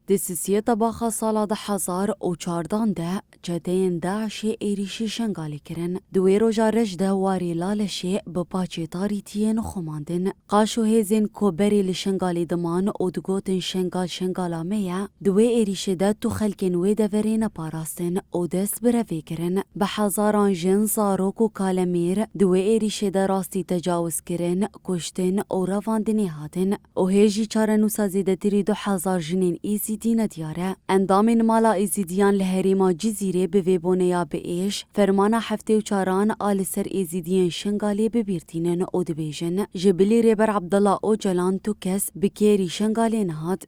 دسیسیه طباخا سالا 2014 ده جدین داعش ایریشی شنگالی کرن. دوی روژا رجده واری لالشی بپاچی تاریتین خماندن. قاشو هزین کوبری لشنگالی دمان و دگوتن شنگالا میا دوی ایریشی ده تو خلکن وی دورین پاراستن و دست بروی کرن. بحزاران جن زاروک و کالمیر دوی ایریشی ده راستی تجاوز کرن کشتن و رواندنی هاتن و هیجی چارنو سازیده تری 2000 جنین ایزیدین دیاره. اندامین مالا ایزیدیان لحریما جزیره به ویبونه به ایش فرمانا هفته و چاران آل سر ایزیدیان شنگالی ببیرتینن و دبیجن جبلی ریبر عبدالله او جلان تو کس بکیری شنگالی نهاد.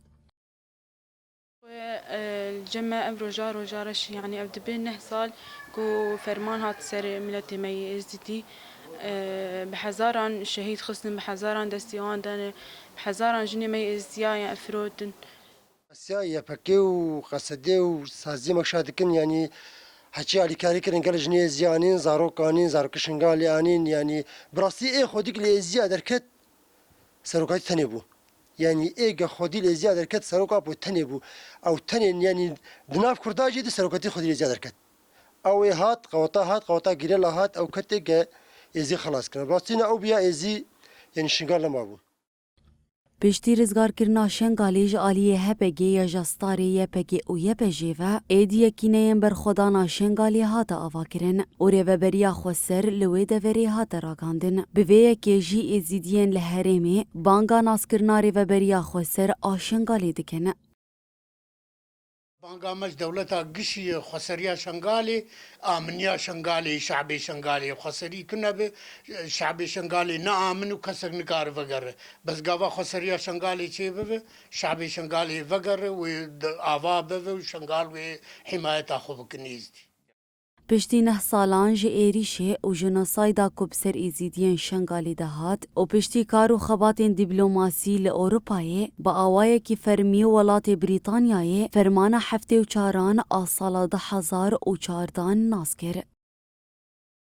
الجمع روجارش يعني أبدأ بين 9 سال كو فرمان هات سر ملتي مي ازدي بحزاران الشهيد خصن بحزاران دستيوان دان بحزاران جني مي ازديا افرودن سيا فكيو قصديو سازي مشادكن يعني حكي على كاريكرن قال جني زيانين زاروكانين زاروكشنغالي انين يعني براسي اي خودك لي زياده دركت سروكات تنبو يعني ايجا خودي لي زياده دركت سروكا بو تنبو او تنين يعني بناف كرداجي دي سروكاتي خودي لي زياده دركت او هات قوطا غيرلا هات او كتيجا ازي خلاص كان براسينا او بيا ازي يعني شنغال ما بو پشتی رزگار کرنا شنگالیج آلیه هپگی یا جستاری یپگی و یپجیوه ایدیه کینیم بر خدانا شنگالی هاتا آوا کرن و ریوبریا خوصر لوی دوری هاتا راگاندن. بویه که جی ایزیدین لحرمی بانگا ناس کرنا ریوبریا خوصر آشنگالی دکن. بانگامش دولتا قشي خسريا شنغالي آمنيا شنغالي شعبي شنغالي خسري كنا به شعبي شنغالي نآمن وكسر نكار وغيره بس قاوا خسريا شنغالي چه به شعبي شنغالي وغيره و آوا به وشنغال و حماية خوب کنیزدی پشتی 9 سالان جه ایریشه و جنوسایدا کبسر ایزیدین شنگالی دهات و پشتی کار و خباتین دیپلوماسی لأوروپایه با آوائه کی فرمی ولات بریتانیایه فرمان هفته و چاران آسالا 2014 ناس کرد.